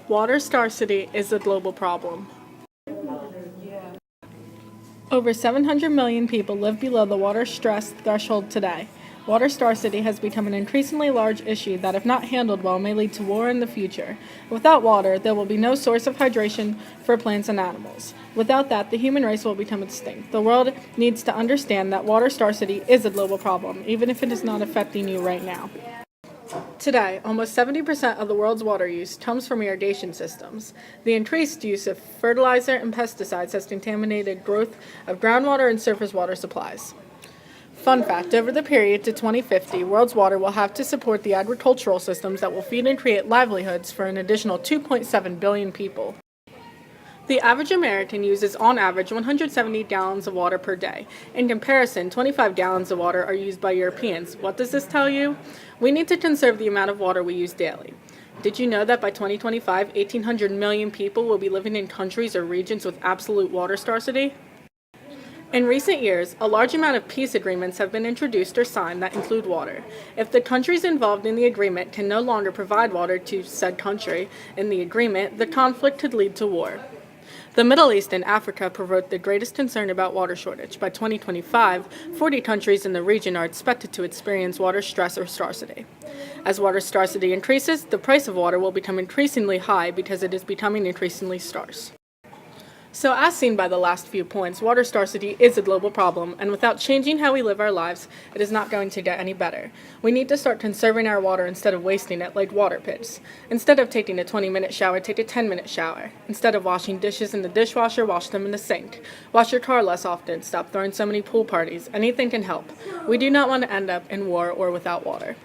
Water scarcity is a global problem. Over 700 million people live below the water stress threshold today. Water scarcity has become an increasingly large issue that, if not handled well, may lead to war in the future. Without water, there will be no source of hydration for plants and animals. Without that, the human race will become extinct. The world needs to understand that water scarcity is a global problem, even if it is not affecting you right now. Today, almost 70% of the world's water use comes from irrigation systems. The increased use of fertilizer and pesticides has contaminated growth of groundwater and surface water supplies. Fun fact, over the period to 2050, world's water will have to support the agricultural systems that will feed and create livelihoods for an additional 2.7 billion people. The average American uses on average 170 gallons of water per day. In comparison, 25 gallons of water are used by Europeans. What does this tell you? We need to conserve the amount of water we use daily. Did you know that by 2025, 1,800 million people will be living in countries or regions with absolute water scarcity? In recent years, a large amount of peace agreements have been introduced or signed that include water. If the countries involved in the agreement can no longer provide water to said country in the agreement, the conflict could lead to war. The Middle East and Africa provoked the greatest concern about water shortage. By 2025, 40 countries in the region are expected to experience water stress or scarcity. As water scarcity increases, the price of water will become increasingly high because it is becoming increasingly scarce. So, as seen by the last few points, water scarcity is a global problem, and without changing how we live our lives, it is not going to get any better. We need to start conserving our water instead of wasting it like water pits. Instead of taking a 20-minute shower, take a 10-minute shower. Instead of washing dishes in the dishwasher, wash them in the sink. Wash your car less often. Stop throwing so many pool parties. Anything can help. We do not want to end up in war or without water.